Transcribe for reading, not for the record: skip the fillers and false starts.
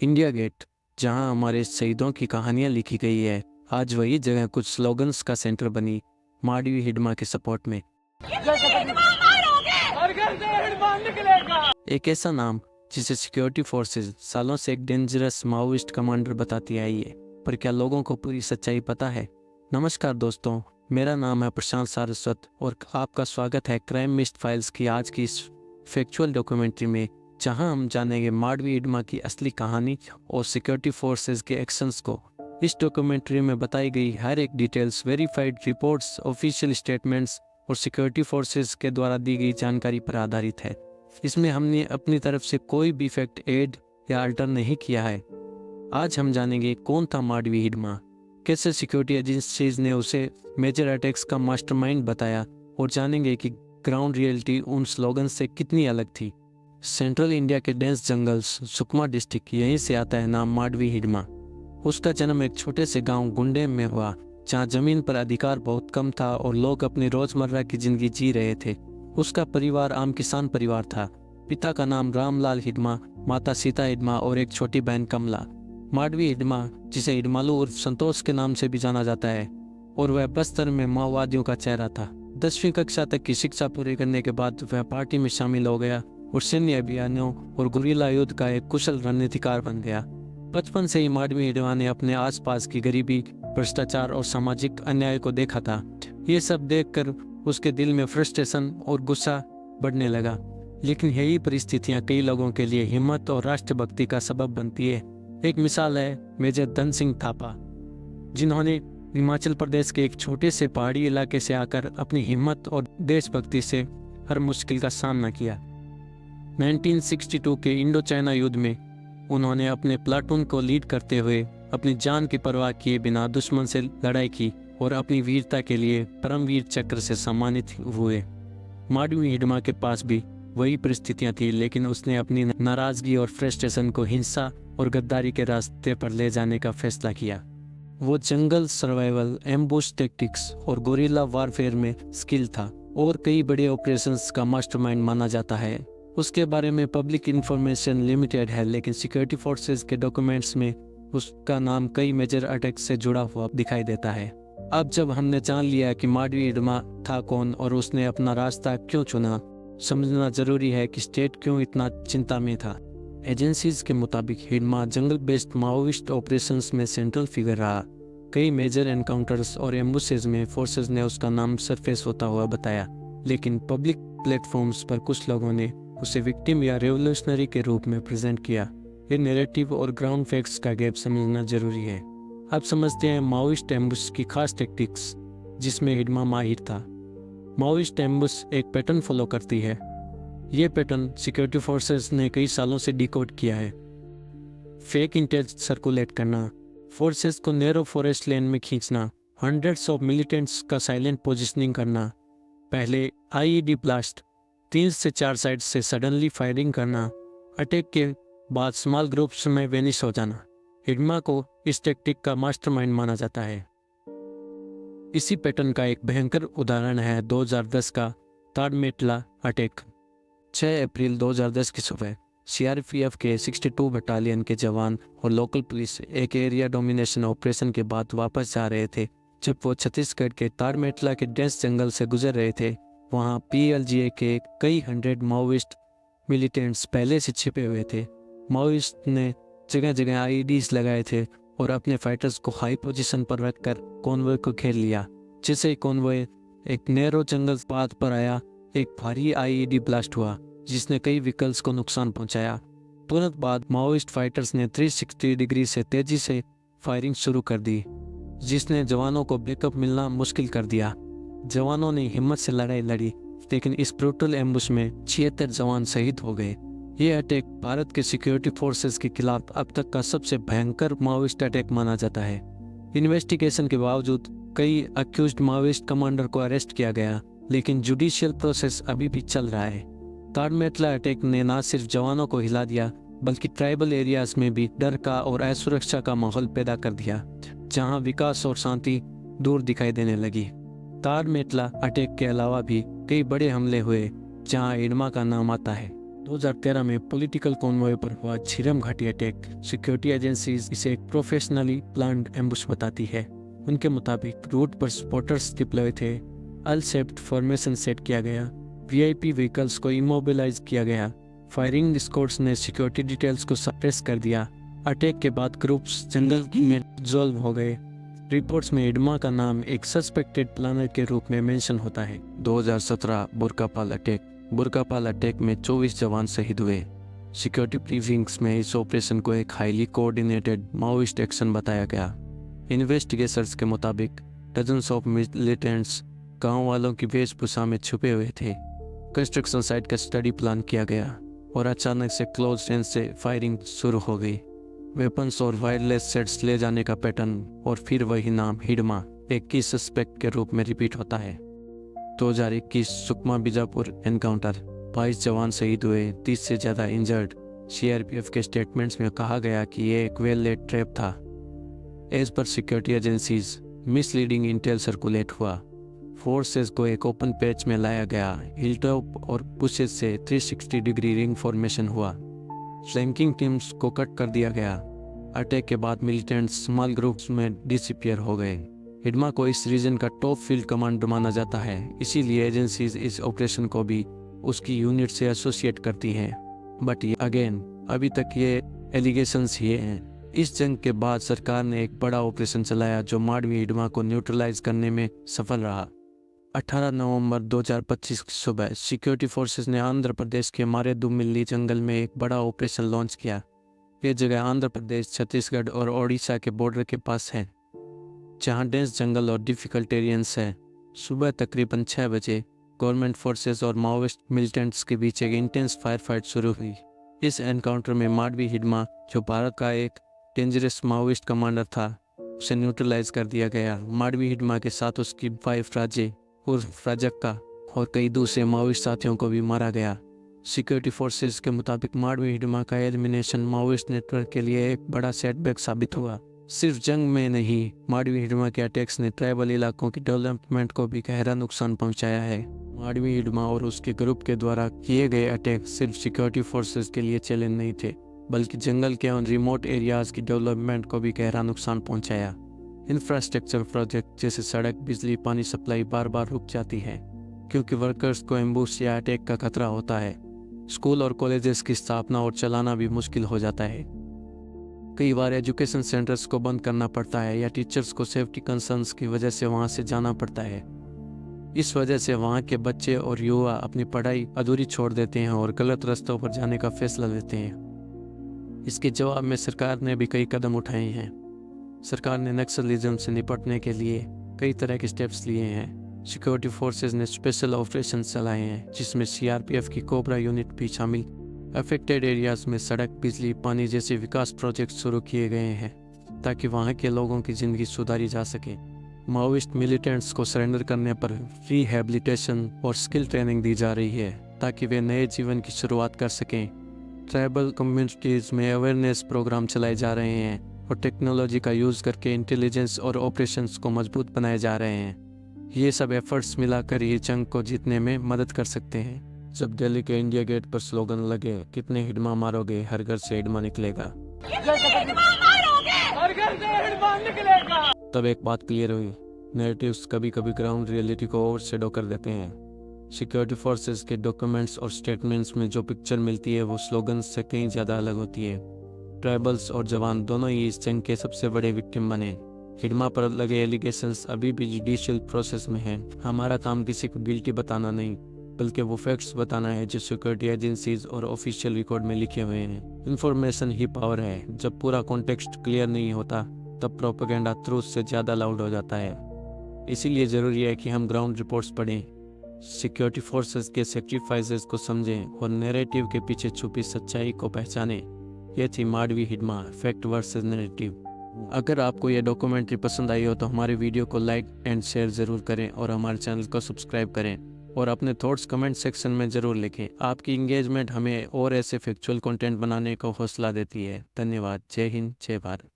India gate, जहां हमारे शहीदों की कहानियां लिखी गई है, आज वही जगह कुछ स्लोगन्स का सेंटर बनी माडवी हिडमा के सपोर्ट में। एक ऐसा नाम जिसे सिक्योरिटी फोर्सेस सालों से एक डेंजरस माओइस्ट कमांडर बताती आई है, पर क्या लोगों को पूरी सच्चाई पता है? नमस्कार दोस्तों, मेरा नाम है प्रशांत सारस्वत और आपका स्वागत है क्राइम मिस्ट फाइल्स की आज की इस फैक्चुअल डॉक्यूमेंट्री में, जहां हम जानेंगे माडवी हिडमा की असली कहानी और सिक्योरिटी फोर्सेस के एक्शंस को। इस डॉक्यूमेंट्री में बताई गई हर एक details verified reports, official statements और सिक्योरिटी फोर्सेस के द्वारा दी गई जानकारी पर आधारित है। इसमें हमने अपनी तरफ से कोई भी फैक्ट ऐड या अल्टर नहीं किया है। आज हम जानेंगे कौन था माडवी हिडमा, कैसे सिक्योरिटी एजेंसीज ने उसे मेजर अटैक्स का मास्टरमाइंड बताया, और जानेंगे कि ग्राउंड रियलिटी उन स्लोगन से कितनी अलग थी। सेंट्रल इंडिया के डेंस जंगल्स, सुकमा डिस्ट्रिक्ट, यहीं से आता है नाम माडवी हिडमा। उसका जन्म एक छोटे से गांव गुंडे में हुआ, जहां जमीन पर अधिकार बहुत कम था और लोग अपनी रोजमर्रा की जिंदगी जी रहे थे। उसका परिवार आम किसान परिवार था। पिता का नाम रामलाल हिडमा, माता सीता हिडमा और एक छोटी बहन कमला। माडवी हिडमा, जिसे हिडमालू उर्फ संतोष के नाम से भी जाना जाता है, और वह बस्तर में माओवादियों का चेहरा था। 10वीं कक्षा तक की शिक्षा पूरी करने के बाद वह पार्टी में शामिल हो गया और सैन्य अभियानों और गुरिल्ला युद्ध का एक कुशल रणनीतिकार बन गया। बचपन से ही माडवी हिडमा ने अपने आसपास की गरीबी, भ्रष्टाचार और सामाजिक अन्याय को देखा था। ये सब देखकर उसके दिल में फ्रस्ट्रेशन और गुस्सा बढ़ने लगा। लेकिन यही परिस्थितियां कई लोगों के लिए हिम्मत और राष्ट्रभक्ति का सबब बनती है। एक मिसाल है मेजर धन सिंह थापा, जिन्होंने हिमाचल प्रदेश के एक छोटे से पहाड़ी इलाके से आकर अपनी हिम्मत और देशभक्ति से हर मुश्किल का सामना किया। 1962 के इंडो चाइना युद्ध में उन्होंने अपने प्लाटून को लीड करते हुए अपनी जान की परवाह किए बिना दुश्मन से लड़ाई की और अपनी वीरता के लिए परमवीर चक्र से सम्मानित हुए। माडवी हिडमा के पास भी वही परिस्थितियां थी, लेकिन उसने अपनी नाराजगी और फ्रस्ट्रेशन को हिंसा और गद्दारी के रास्ते पर ले जाने का फैसला किया। वो जंगल सर्वाइवल, एम्बुश टैक्टिक्स और गोरिल्ला वारफेयर में स्किल था और कई बड़े ऑपरेशंस का मास्टरमाइंड माना जाता है। उसके बारे में पब्लिक इंफॉर्मेशन लिमिटेड है, लेकिन सिक्योरिटी फोर्सेस के डॉक्यूमेंट्स में उसका नाम कई मेजर अटैक्स से जुड़ा हुआ दिखाई देता है। अब जब हमने जान लिया कि माडवी हिडमा था कौन और उसने अपना रास्ता क्यों चुना, समझना जरूरी है कि स्टेट क्यों इतना चिंता में था। एजेंसीज के मुताबिक हिडमा जंगल बेस्ड माओइस्ट ऑपरेशंस में सेंट्रल फिगर रहा। कई मेजर एनकाउंटर्स और एम्बुसेस में फोर्सेस ने उसका नाम सरफेस होता हुआ बताया, लेकिन पब्लिक प्लेटफॉर्म्स पर कुछ लोगों ने उसे विक्टिम या रेवोल्यूशनरी के रूप में प्रेजेंट किया। ये नैरेटिव और ग्राउंड फैक्ट्स का गैप समझना जरूरी है। अब समझते हैं माओइस्ट एम्बुश की खास टेक्टिक्स, जिसमें हिडमा माहिर था। माओइस्ट एम्बुश एक पैटर्न फॉलो करती है। ये पैटर्न सिक्योरिटी फोर्सेस ने कई सालों से डिकोड किया है। फेक इंटेलिजेंस सर्कुलेट करना, फोर्सेस को नैरो फॉरेस्ट लेन में खींचना, हंड्रेड्स ऑफ मिलिटेंट्स का साइलेंट पोजिशनिंग करना, पहले आईईडी ब्लास्ट, 3 से 4 साइड से सडनली फायरिंग करना, अटैक के बाद स्मॉल ग्रुप्स में वेनिश हो जाना। हिडमा को इस टेक्टिक का मास्टरमाइंड माना जाता है। इसी पैटर्न का एक भयंकर उदाहरण है 2010 का ताड़मेटला अटैक। 6 अप्रैल 2010 की सुबह सीआरपीएफ के 62 बटालियन के जवान और लोकल पुलिस एक एरिया डोमिनेशन ऑपरेशन के बाद वापस जा रहे थे। जब वो छत्तीसगढ़ के ताड़मेटला के डेंस जंगल से गुजर रहे थे, वहाँ पीएलजीए के कई 100 माओइस्ट मिलिटेंट्स पहले से छिपे हुए थे। माओइस्ट ने जगह जगह आईईडीज लगाए थे और अपने फाइटर्स को हाई पोजीशन पर रखकर कॉन्वॉय को घेर लिया। जैसे कॉन्वॉय एक नैरो जंगल पाथ पर आया, एक भारी आईईडी ब्लास्ट हुआ जिसने कई व्हीकल्स को नुकसान पहुंचाया। तुरंत बाद माओइस्ट फाइटर्स ने 360 डिग्री से तेजी से फायरिंग शुरू कर दी, जिसने जवानों को बैकअप मिलना मुश्किल कर दिया। जवानों ने हिम्मत से लड़ाई लड़ी, लेकिन इस ब्रूटल एम्बुश में 76 जवान शहीद हो गए। ये अटैक भारत के सिक्योरिटी फोर्सेस के खिलाफ अब तक का सबसे भयंकर माओइस्ट अटैक माना जाता है। इन्वेस्टिगेशन के बावजूद कई अक्यूज्ड माओइस्ट कमांडर को अरेस्ट किया गया, लेकिन जुडिशियल प्रोसेस अभी भी चल रहा है। ताड़मेटला अटैक ने न सिर्फ जवानों को हिला दिया, बल्कि ट्राइबल एरियाज में भी डर का और असुरक्षा का माहौल पैदा कर दिया, जहां विकास और शांति दूर दिखाई देने लगी। ताड़मेटला अटैक के अलावा भी कई बड़े हमले हुए जहां हिडमा का नाम आता है। 2013 में पॉलिटिकल कॉन्वॉय पर हुआ झीरम घाटी अटैक सिक्योरिटी एजेंसीज इसे एक प्रोफेशनली प्लान्ड एम्बुश बताती है। उनके मुताबिक रूट पर स्पॉटर्स डिप्लॉय थे, अल शेप्ड फॉर्मेशन सेट किया गया, वीआईपी व्हीकल्स को इमोबिलाइज किया गया, फायरिंग स्क्वाड्स ने सिक्योरिटी डिटेल्स को सप्रेस कर दिया। अटैक के बाद ग्रुप्स जंगल में डिसॉल्व हो गए। रिपोर्ट्स में हिडमा का नाम एक सस्पेक्टेड प्लानर के रूप में मेंशन होता है। 2017 बुरकापाल अटैक। बुरकापाल अटैक में 24 जवान शहीद हुए। सिक्योरिटी ब्रीफिंग्स में इस ऑपरेशन को एक हाईली कोऑर्डिनेटेड माओइस्ट एक्शन बताया गया। इन्वेस्टिगेशंस के मुताबिक डजन्स ऑफ मिलिटेंट्स गांव वालों की वेशभूषा में छुपे हुए थे। कंस्ट्रक्शन साइट का स्टडी प्लान किया गया और अचानक से क्लोज रेंज से फायरिंग शुरू हो गई। वेपन्स और वायरलेस सेट्स ले जाने का पैटर्न और फिर वही नाम हिडमा एक की सस्पेक्ट के रूप में रिपीट होता है। 2021 सुकमा बीजापुर एनकाउंटर, 22 जवान शहीद हुए, 30 से ज़्यादा इंजर्ड। सीआरपीएफ के स्टेटमेंट्स में कहा गया कि ये एक वेल लेड ट्रैप था। As per security agencies misleading intel circulate हुआ। फोर्सेस को एक ओपन पैच में लाया गया। हिलटॉप और बुशेस से 360 डिग्री रिंग फॉर्मेशन हुआ। फ्लैंकिंग टीम्स को कट कर दिया गया। अटैक के बाद मिलिटेंट्स स्मॉल ग्रुप्स में डिसअपीयर हो गए। हिडमा को इस रीजन का टॉप फील्ड कमांडर माना जाता है, इसीलिए एजेंसीज इस ऑपरेशन को भी उसकी यूनिट से एसोसिएट करती हैं। बट अगेन अभी तक ये एलिगेशंस ही हैं। इस जंग के बाद सरकार ने एक बड़ा ऑपरेशन चलाया जो माडवी हिडमा को न्यूट्रलाइज करने में सफल रहा। 18 नवंबर 2025 की सुबह सिक्योरिटी फोर्सेस ने आंध्र प्रदेश के मारेदुमिल्ली जंगल में एक बड़ा ऑपरेशन लॉन्च किया। ये जगह आंध्र प्रदेश, छत्तीसगढ़ और ओडिशा के बॉर्डर के पास है, जहां डेंस जंगल और डिफिकल्ट एरियंस है। सुबह तकरीबन 6 बजे गवर्नमेंट फोर्सेस और माओइस्ट मिलिटेंट्स के बीच एक इंटेंस फायर फाइट शुरू हुई। इस एनकाउंटर में माडवी हिडमा, जो भारत का एक डेंजरस माओइस्ट कमांडर था, उसे न्यूट्रलाइज कर दिया गया। माडवी हिडमा के साथ उसकी वाइफ राजे उर्फ राजक्का और कई दूसरे माओइस्ट साथियों को भी मारा गया। सिक्योरिटी फोर्सेस के मुताबिक माडवी हिडमा का एलिमिनेशन माओइस्ट नेटवर्क के लिए एक बड़ा सेटबैक साबित हुआ। सिर्फ जंग में नहीं, माडवी हिडमा के अटैक्स ने ट्राइबल इलाकों की डेवलपमेंट को भी गहरा नुकसान पहुंचाया है। माडवी हिडमा और उसके ग्रुप के द्वारा किए गए अटैक सिर्फ सिक्योरिटी फोर्सेस के लिए चैलेंज नहीं थे, बल्कि जंगल के उन रिमोट एरियाज की डेवलपमेंट को भी गहरा नुकसान पहुंचाया। इंफ्रास्ट्रक्चर प्रोजेक्ट जैसे सड़क, बिजली, पानी सप्लाई बार बार रुक जाती है क्योंकि वर्कर्स को एम्बुश या अटैक का खतरा होता है। स्कूल और कॉलेजेस की स्थापना और चलाना भी मुश्किल हो जाता है। कई बार एजुकेशन सेंटर्स को बंद करना पड़ता है या टीचर्स को सेफ्टी कंसर्न्स की वजह से वहां से जाना पड़ता है। इस वजह से वहां के बच्चे और युवा अपनी पढ़ाई अधूरी छोड़ देते हैं और गलत रास्तों पर जाने का फैसला लेते हैं। इसके जवाब में सरकार ने भी कई कदम उठाए हैं। सरकार ने नक्सलिज्म से निपटने के लिए कई तरह के स्टेप्स लिए हैं। सिक्योरिटी फोर्सेस ने स्पेशल ऑपरेशन चलाए हैं, जिसमें सीआरपीएफ की कोबरा यूनिट भी शामिल। अफेक्टेड एरियाज में सड़क, बिजली, पानी जैसे विकास प्रोजेक्ट शुरू किए गए हैं ताकि वहां के लोगों की जिंदगी सुधारी जा सके। माओइस्ट मिलिटेंट्स को सरेंडर करने पर रिहैबिलिटेशन और स्किल ट्रेनिंग दी जा रही है ताकि वे नए जीवन की शुरुआत कर सकें। ट्राइबल कम्युनिटीज़ में अवेयरनेस प्रोग्राम चलाए जा रहे हैं और टेक्नोलॉजी का यूज़ करके इंटेलिजेंस और ऑपरेशंस को मजबूत बनाए जा रहे हैं। ये सब एफर्ट्स मिलाकर ही जंग को जीतने में मदद कर सकते हैं। जब दिल्ली के इंडिया गेट पर स्लोगन लगे, कितने हिडमा मारोगे, हर घर से हिडमा निकलेगा, तब एक बात क्लियर हुई, नैरेटिव्स कभी कभी ग्राउंड रियलिटी को ओवरशैडो कर देते हैं। सिक्योरिटी फोर्सेस के डॉक्यूमेंट्स और स्टेटमेंट्स में जो पिक्चर मिलती है वो स्लोगन से कहीं ज़्यादा अलग होती है। ट्राइबल्स और जवान दोनों ही इस जंग के सबसे बड़े विक्टिम बने। हिडमा पर लगे एलिगेशंस अभी भी जुडिशियल प्रोसेस में हैं। हमारा काम किसी को गिल्टी बताना नहीं, बल्कि वो फैक्ट्स बताना है जो सिक्योरिटी एजेंसीज और ऑफिशियल रिकॉर्ड में लिखे हुए हैं। इन्फॉर्मेशन ही पावर है। जब पूरा कॉन्टेक्स्ट क्लियर नहीं होता तब प्रोपेगेंडा ट्रूथ से ज़्यादा लाउड हो जाता है। इसीलिए ज़रूरी है कि हम ग्राउंड रिपोर्ट्स पढ़ें, सिक्योरिटी फोर्सेस के सेक्रीफाइसेस को समझें और नैरेटिव के पीछे छुपी सच्चाई को पहचानें। यह थी Madvi Hidma, fact versus narrative. अगर आपको यह डॉक्यूमेंट्री पसंद आई हो तो हमारे वीडियो को लाइक एंड शेयर ज़रूर करें और हमारे चैनल को सब्सक्राइब करें और अपने थॉट्स कमेंट सेक्शन में ज़रूर लिखें। आपकी इंगेजमेंट हमें और ऐसे फैक्चुअल कंटेंट बनाने को हौसला देती है। धन्यवाद। जय हिंद, जय भारत।